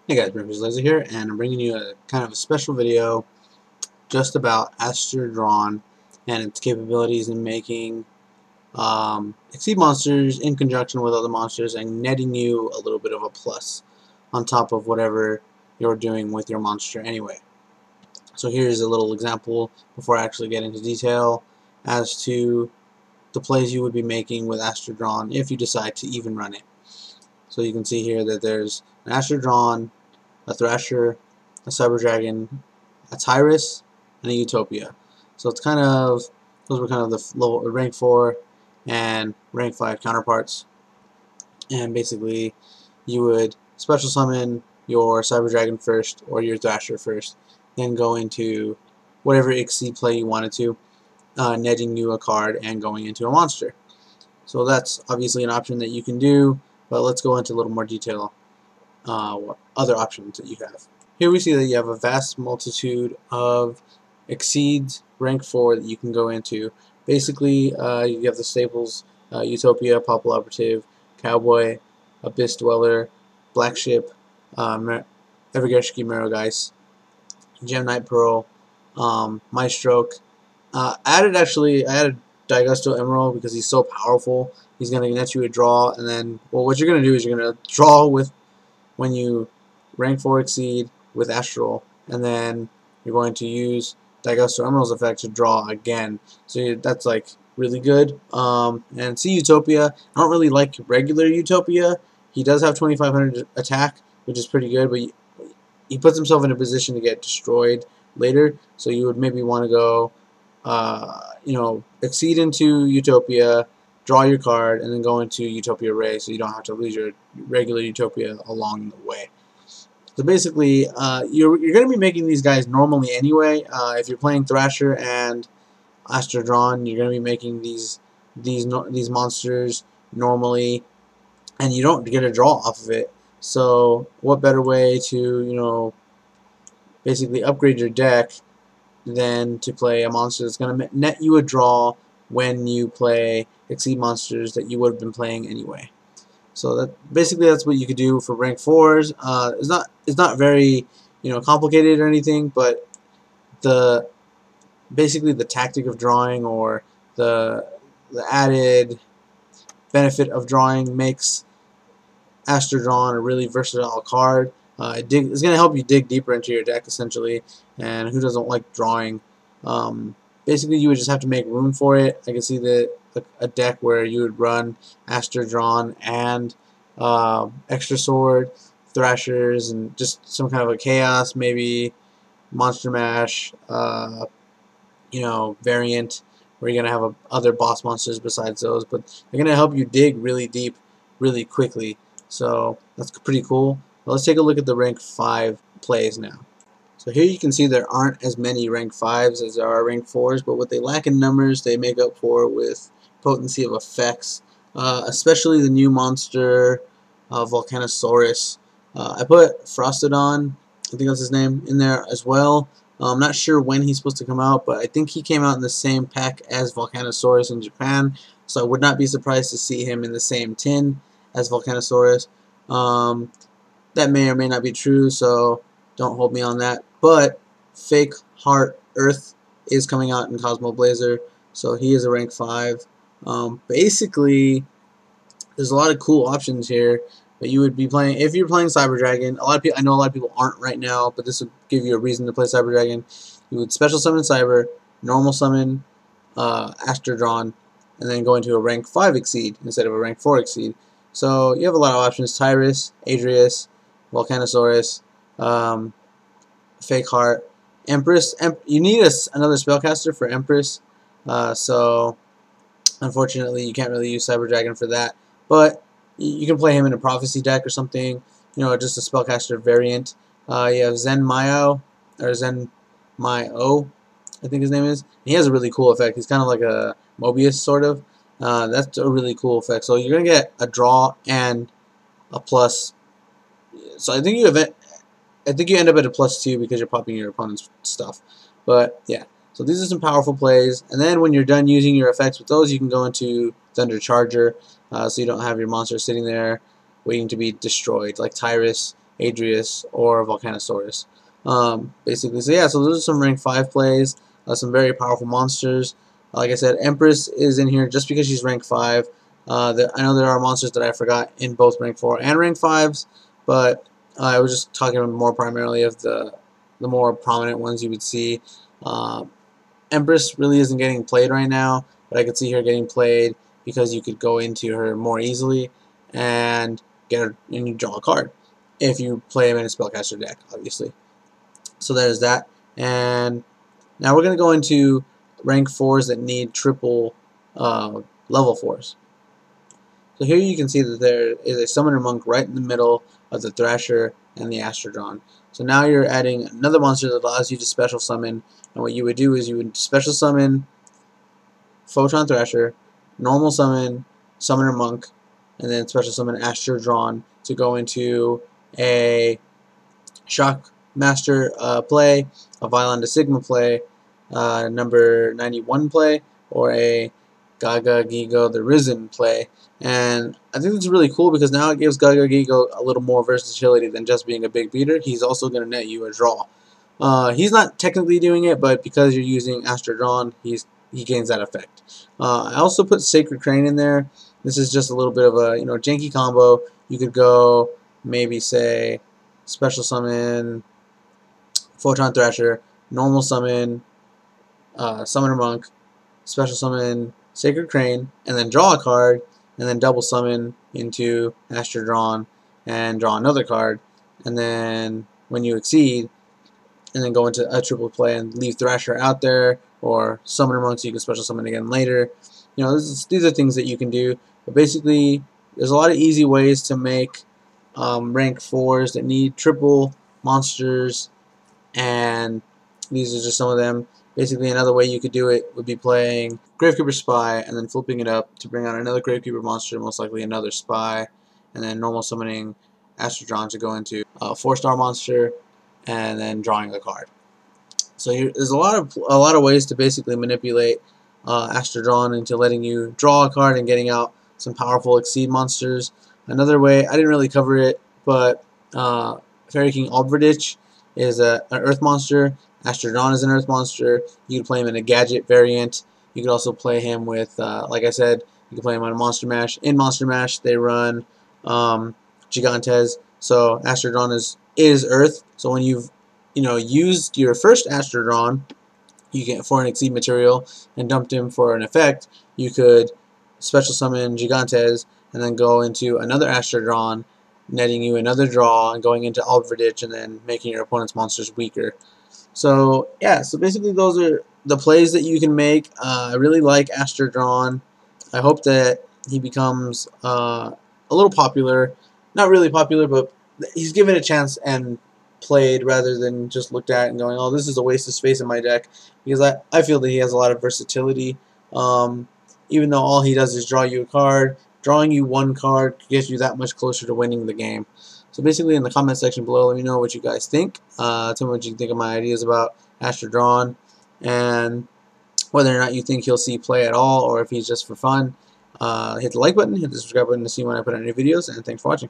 Hey guys, Xyz here, and I'm bringing you a kind of a special video just about Aster Drawn and its capabilities in making Xyz monsters in conjunction with other monsters and netting you a little bit of a plus on top of whatever you're doing with your monster anyway. So here's a little example before I actually get into detail as to the plays you would be making with Aster Drawn if you decide to even run it. So you can see here that there's an Aster Drawn, a Thrasher, a Cyber Dragon, a Tyrus, and a Utopia. So it's kind of, those were kind of the low, rank 4 and rank 5 counterparts. And basically you would special summon your Cyber Dragon first or your Thrasher first, then go into whatever Xyz play you wanted to, netting you a card and going into a monster. So that's obviously an option that you can do, but let's go into a little more detail what other options that you have. Here we see that you have a vast multitude of Xyz rank 4 that you can go into. Basically, you have the staples: Utopia, Popple Operative, Cowboy, Abyss Dweller, Black Ship, Evergershki Merogeist, Gem Knight Pearl, Maestro. I added Daigusto Emerald because he's so powerful. He's going to net you a draw, and then, well, what you're going to do is you're going to draw with when you rank 4 Xyz with Astral, and then you're going to use Daigusto Emerald's effect to draw again. So that's like really good. And see Utopia, I don't really like regular Utopia. He does have 2500 attack, which is pretty good, but he puts himself in a position to get destroyed later. So you would maybe want to go, Xyz into Utopia, draw your card, and then go into Utopia Ray, so you don't have to lose your regular Utopia along the way. So basically, you're going to be making these guys normally anyway. If you're playing Thrasher and Aster Drawn, you're going to be making these monsters normally, and you don't get a draw off of it. So what better way to basically upgrade your deck than to play a monster that's going to net you a draw when you play Xyz monsters that you would have been playing anyway. So that's what you could do for rank 4s. It's not very complicated or anything, but basically the tactic of drawing or the added benefit of drawing makes Aster Drawn a really versatile card. It's going to help you dig deeper into your deck essentially, and who doesn't like drawing? Basically, you would just have to make room for it. I can see that a deck where you would run Aster Drawn and Extra Sword, Thrashers, and just some kind of a Chaos, maybe Monster Mash, variant where you're going to have other boss monsters besides those, but they're going to help you dig really deep, really quickly. So that's pretty cool. Well, let's take a look at the rank 5 plays now. So here you can see there aren't as many rank 5s as there are rank 4s, but what they lack in numbers they make up for with potency of effects, especially the new monster Volcanosaurus. I put Frostodon, I think that's his name, in there as well. I'm not sure when he's supposed to come out, but I think he came out in the same pack as Volcanosaurus in Japan, so I would not be surprised to see him in the same tin as Volcanosaurus. That may or may not be true, so don't hold me on that. But Fake Heart Earth is coming out in Cosmo Blazer, so he is a rank 5. Basically, there's a lot of cool options here. But you would be playing, if you're playing Cyber Dragon, I know a lot of people aren't right now, but this would give you a reason to play Cyber Dragon. You would special summon Cyber, normal summon Aster Drawn, and then go into a rank 5 Xyz instead of a rank 4 Xyz. So you have a lot of options: Tyrus, Adrius, Volcanosaurus, Fake Heart, Empress. You need another Spellcaster for Empress, so unfortunately you can't really use Cyber Dragon for that. But you can play him in a Prophecy deck or something, just a Spellcaster variant. You have Zen Mayo, or Zen Mayo, I think his name is. He has a really cool effect. He's kind of like a Mobius, sort of. That's a really cool effect. So you're going to get a draw and a plus. So I think you end up at a +2 because you're popping your opponent's stuff. But yeah, so these are some powerful plays. And then when you're done using your effects with those, you can go into Thunder Charger, so you don't have your monster sitting there waiting to be destroyed, like Tyrus Adrius, or Volcanosaurus. Basically, so yeah, so those are some rank 5 plays, some very powerful monsters. Like I said, Empress is in here just because she's rank 5. I know there are monsters that I forgot in both rank 4 and rank 5s, but I was just talking more primarily of the more prominent ones you would see. Empress really isn't getting played right now, but I could see her getting played because you could go into her more easily and get her and you draw a card if you play him in a Spellcaster deck, obviously. So there's that. And now we're going to go into rank 4s that need triple level 4s. So here you can see that there is a Summoner Monk right in the middle of the Thrasher and the Aster drawn. So now you're adding another monster that allows you to special summon, and what you would do is you would special summon Photon Thrasher, normal summon Summoner Monk, and then special summon Aster drawn to go into a Shock Master play, a Violon de Sigma play, number 91 play, or a Gaga Gigo the Risen play. And I think it's really cool because now it gives Gaga Gigo a little more versatility than just being a big beater. He's also going to net you a draw. He's not technically doing it, but because you're using Aster drawn, he gains that effect. I also put Sacred Crane in there. This is just a little bit of a janky combo. You could go maybe say special summon Photon Thrasher, normal summon Summoner Monk, special summon Sacred Crane, and then draw a card, and then double summon into Aster drawn and draw another card, and then when you exceed, and then go into a triple play and leave Thrasher out there, or Summoner Monk so you can special summon again later. These are things that you can do, but basically there's a lot of easy ways to make rank 4s that need triple monsters, and these are just some of them. Basically, another way you could do it would be playing Gravekeeper Spy and then flipping it up to bring out another Gravekeeper monster, most likely another Spy, and then normal summoning Aster drawn to go into a 4-star monster, and then drawing a card. So there's a lot of ways to basically manipulate Aster drawn into letting you draw a card and getting out some powerful Xyz monsters. Another way, I didn't really cover it, but Fairy King Alberdich is an Earth monster. Aster drawn is an Earth monster. You can play him in a gadget variant. You could also play him with, like I said, you can play him on a Monster Mash. In Monster Mash, they run Gigantes. So Aster drawn is Earth. So when you've used your first Aster drawn, you get for an Xyz material and dumped him for an effect, you could special summon Gigantes and then go into another Aster drawn, netting you another draw and going into Alberdich and then making your opponent's monsters weaker. So yeah, so basically those are the plays that you can make. I really like Aster drawn. I hope that he becomes a little popular. Not really popular, but he's given a chance and played rather than just looked at and going, oh, this is a waste of space in my deck, because I feel that he has a lot of versatility. Even though all he does is draw you a card, drawing you one card gets you that much closer to winning the game. So basically in the comment section below, let me know what you guys think. Tell me what you think of my ideas about Aster drawn, and whether or not you think he'll see play at all, or if he's just for fun. Hit the like button, hit the subscribe button to see when I put out new videos, and thanks for watching.